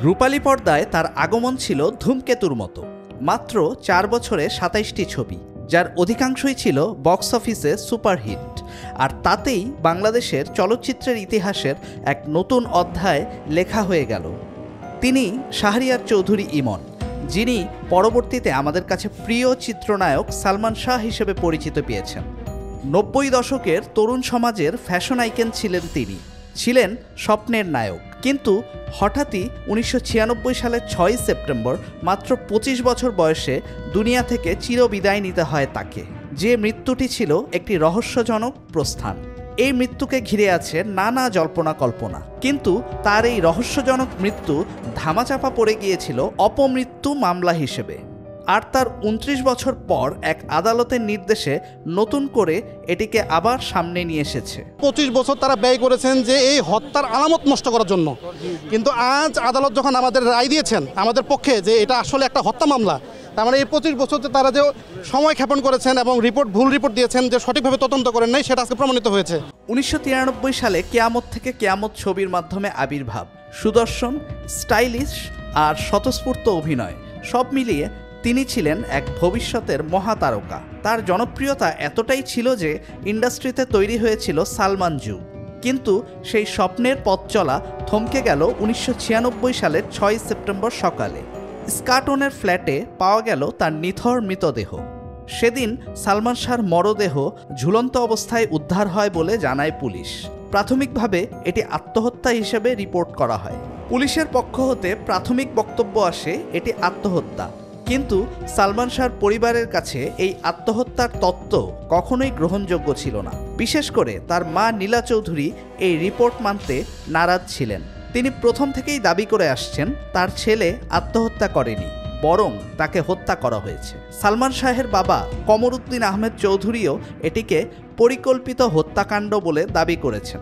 রূপালী পর্দায় তার আগমন ছিল ধূমকেতুর মতো। মাত্র 4 বছরে 27টি ছবি, যার অধিকাংশই ছিল বক্স অফিসে সুপারহিট। আর তাতেই বাংলাদেশের চলচ্চিত্রের ইতিহাসের এক নতুন অধ্যায় লেখা হয়ে গেল। তিনি শাহরিয়ার চৌধুরী ইমন, যিনি পরবর্তীতে আমাদের কাছে প্রিয় চিত্রনায়ক সালমান শাহ হিসেবে পরিচিত পেয়েছেন। 90 দশকের তরুণ সমাজের ফ্যাশন আইকন ছিলেন তিনি, ছিলেন স্বপ্নের নায়ক। কিন্তু হঠাৎই 1996 সালের 6 সেপ্টেম্বর মাত্র 25 বছর বয়সে দুনিয়া থেকে চিরবিদায় নিতে হয় তাকে। যে মৃত্যুটি ছিল একটি রহস্যজনক প্রস্থান। এই মৃত্যুকে ঘিরে আছে নানা জল্পনা কল্পনা, কিন্তু তার এই রহস্যজনক মৃত্যু ধামাচাপা পড়ে গিয়েছিল অপমৃত্যু মামলা হিসেবে। আর তার 29 বছর পর এক আদালতের নির্দেশে নতুন করে এটিকে আবার সামনে নিয়ে এসেছে। 25 বছর তারা ব্যয় করেছেন যে এই হত্যার আলামত নষ্ট করার জন্য, কিন্তু আজ আদালত যখন আমাদের রায় দিয়েছেন আমাদের পক্ষে যে এটা আসলে একটা হত্যা মামলা, তার মানে এই 25 বছরতে তারা যে সময় ক্ষেপণ করেছেন এবং ভুল রিপোর্ট দিয়েছেন, যে সঠিকভাবে তদন্ত করেন নাই, সেটা আজকে প্রমাণিত হয়েছে। 1993 সালে কেয়ামত থেকে কেয়ামত ছবির মাধ্যমে আবির্ভাব, সুদর্শন, স্টাইলিশ আর স্বতঃস্ফূর্ত অভিনয়, সব মিলিয়ে তিনি ছিলেন এক ভবিষ্যতের মহাতারকা। তার জনপ্রিয়তা এতটাই ছিল যে ইন্ডাস্ট্রিতে তৈরি হয়েছিল সালমান যুগ। কিন্তু সেই স্বপ্নের পথ চলা থমকে গেল 1996 সালের 6 সেপ্টেম্বর সকালে। স্কাটনের ফ্ল্যাটে পাওয়া গেল তার নিথর মৃতদেহ। সেদিন সালমান শাহর মরদেহ ঝুলন্ত অবস্থায় উদ্ধার হয় বলে জানায় পুলিশ। প্রাথমিকভাবে এটি আত্মহত্যা হিসেবে রিপোর্ট করা হয়। পুলিশের পক্ষ হতে প্রাথমিক বক্তব্য আসে এটি আত্মহত্যা, কিন্তু সালমান শাহর পরিবারের কাছে এই আত্মহত্যার তত্ত্ব কখনোই গ্রহণযোগ্য ছিল না। বিশেষ করে তার মা নীলা চৌধুরী এই রিপোর্ট মানতে নারাজ ছিলেন। তিনি প্রথম থেকেই দাবি করে আসছেন তার ছেলে আত্মহত্যা করেনি, বরং তাকে হত্যা করা হয়েছে। সালমান শাহের বাবা কমরউদ্দিন আহমেদ চৌধুরীও এটিকে পরিকল্পিত হত্যাকাণ্ড বলে দাবি করেছেন।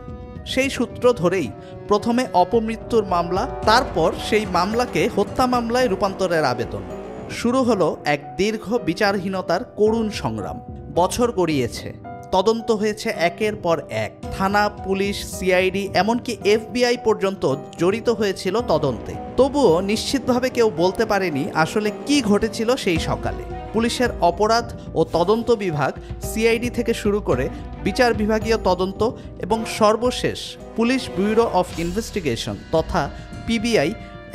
সেই সূত্র ধরেই প্রথমে অপমৃত্যুর মামলা, তারপর সেই মামলাকে হত্যা মামলায় রূপান্তরের আবেদন। শুরু হলো এক দীর্ঘ বিচারহীনতার করুণ সংগ্রাম। বছর গড়িয়েছে, তদন্ত হয়েছে একের পর এক। থানা, পুলিশ, সিআইডি, এমনকি FBI পর্যন্ত জড়িত হয়েছিল তদন্তে। তবুও নিশ্চিতভাবে কেউ বলতে পারেনি আসলে কি ঘটেছিল সেই সকালে। পুলিশের অপরাধ ও তদন্ত বিভাগ, সিআইডি থেকে শুরু করে বিচার বিভাগীয় তদন্ত এবং সর্বশেষ পুলিশ ব্যুরো অফ ইনভেস্টিগেশন তথা PBI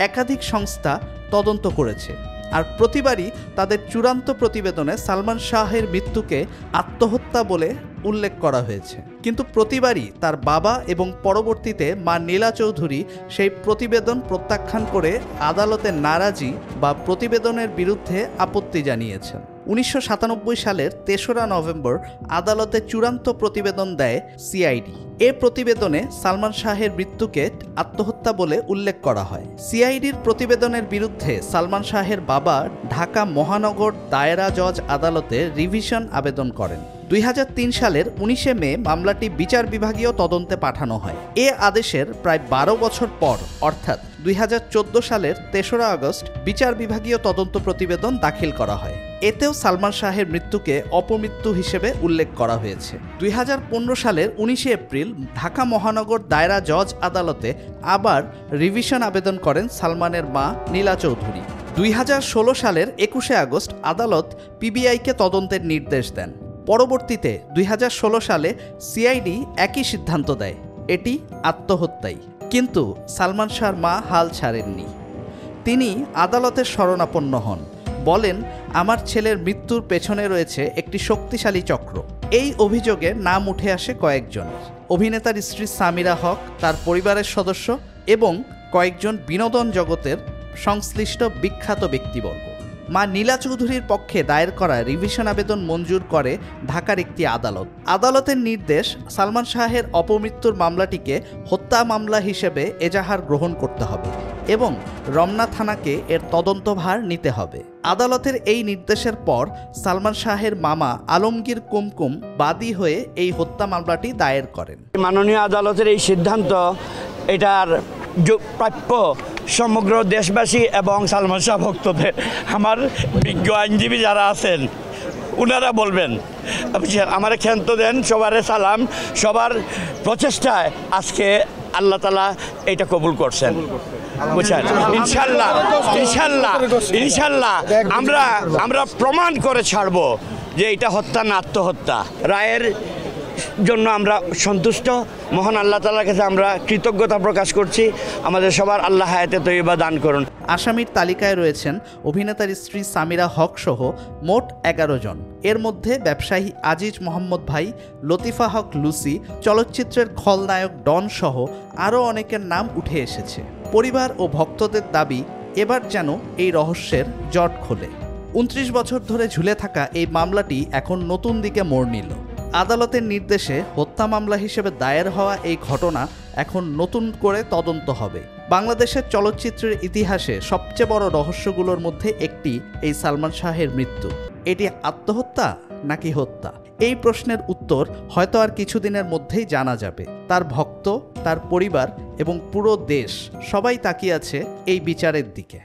একাধিক সংস্থা তদন্ত করেছে। আর প্রতিবারই তাদের চূড়ান্ত প্রতিবেদনে সালমান শাহের মৃত্যুকে আত্মহত্যা বলে উল্লেখ করা হয়েছে। কিন্তু প্রতিবারই তার বাবা এবং পরবর্তীতে মা নীলা চৌধুরী সেই প্রতিবেদন প্রত্যাখ্যান করে আদালতের নারাজি বা প্রতিবেদনের বিরুদ্ধে আপত্তি জানিয়েছেন। 1997 সালের 3রা নভেম্বর আদালতে চূড়ান্ত প্রতিবেদন দেয় সিআইডি। এ প্রতিবেদনে সালমান শাহের মৃত্যুকে আত্মহত্যা বলে উল্লেখ করা হয়। সিআইডির প্রতিবেদনের বিরুদ্ধে সালমান শাহের বাবা ঢাকা মহানগর দায়রা জজ আদালতে রিভিশন আবেদন করেন। 2003 সালের 19 মে মামলাটি বিচার বিভাগীয় তদন্তে পাঠানো হয়। এ আদেশের প্রায় 12 বছর পর অর্থাৎ 2014 সালের 3রা আগস্ট বিচার বিভাগীয় তদন্ত প্রতিবেদন দাখিল করা হয়। এতেও সালমান শাহের মৃত্যুকে অপমৃত্যু হিসেবে উল্লেখ করা হয়েছে। 2015 সালের 19 এপ্রিল ঢাকা মহানগর দায়রা জজ আদালতে আবার রিভিশন আবেদন করেন সালমানের মা নীলা চৌধুরী। 2016 সালের 21 আগস্ট আদালত PBIকে তদন্তের নির্দেশ দেন। পরবর্তীতে 2016 সালে সিআইডি একই সিদ্ধান্ত দেয়, এটি আত্মহত্যাই। কিন্তু সালমান শাহর মা হাল ছাড়েননি। তিনি আদালতের শরণাপন্ন হন, বলেন আমার ছেলের মৃত্যুর পেছনে রয়েছে একটি শক্তিশালী চক্র। এই অভিযোগে নাম উঠে আসে কয়েকজনের। অভিনেতার স্ত্রী সামিরা হক, তার পরিবারের সদস্য এবং কয়েকজন বিনোদন জগতের সংশ্লিষ্ট বিখ্যাত ব্যক্তিবর্গ। মা নীলা চৌধুরীর পক্ষে দায়ের করা রিভিশন আবেদন মঞ্জুর করে ঢাকার একটি আদালত। আদালতের নির্দেশ সালমান শাহের অপমৃত্যুর মামলাটিকে হত্যা মামলা হিসেবে এজাহার গ্রহণ করতে হবে এবং রমনা থানাকে এর তদন্তভার নিতে হবে। আদালতের এই নির্দেশের পর সালমান শাহের মামা আলমগীর কুমকুম বাদী হয়ে এই হত্যা মামলাটি দায়ের করেন। মাননীয় আদালতের এই সিদ্ধান্ত এটার প্রাপ্য সমগ্র দেশবাসী এবং সালমান শাহ ভক্তদের। আমার বিজ্ঞ আইনজীবী যারা আছেন ওনারা বলবেন, আমার ক্ষান্ত দেন, সবার সালাম, সবার প্রচেষ্টায় আজকে আল্লাহ তাআলা এটা কবুল করছেন, বুঝছেন? ইনশাল্লাহ ইনশাল্লাহ ইনশাল্লাহ আমরা প্রমাণ করে ছাড়বো যে এটা হত্যা না আত্মহত্যা। রায়ের জন্য আমরা সন্তুষ্ট, মহান আল্লাহ তাআলার কাছে আমরা কৃতজ্ঞতা প্রকাশ করছি। আমাদের সবার আল্লাহ হায়াতে তৈয়বা দান করুন। আসামির তালিকায় রয়েছেন অভিনেতার স্ত্রী সামিরা হক সহ মোট 11 জন। এর মধ্যে ব্যবসায়ী আজিজ মোহাম্মদ ভাই, লতিফা হক লুসি, চলচ্চিত্রের খলনায়ক ডন সহ আরও অনেকের নাম উঠে এসেছে। পরিবার ও ভক্তদের দাবি, এবার যেন এই রহস্যের জট খোলে। 29 বছর ধরে ঝুলে থাকা এই মামলাটি এখন নতুন দিকে মোড় নিল। আদালতের নির্দেশে হত্যা মামলা হিসেবে দায়ের হওয়া এই ঘটনা এখন নতুন করে তদন্ত হবে। বাংলাদেশের চলচ্চিত্রের ইতিহাসে সবচেয়ে বড় রহস্যগুলোর মধ্যে একটি এই সালমান শাহের মৃত্যু। এটি আত্মহত্যা নাকি হত্যা? এই প্রশ্নের উত্তর হয়তো আর কিছুদিনের মধ্যেই জানা যাবে। তার ভক্ত, তার পরিবার এবং পুরো দেশ সবাই তাকিয়ে আছে এই বিচারের দিকে।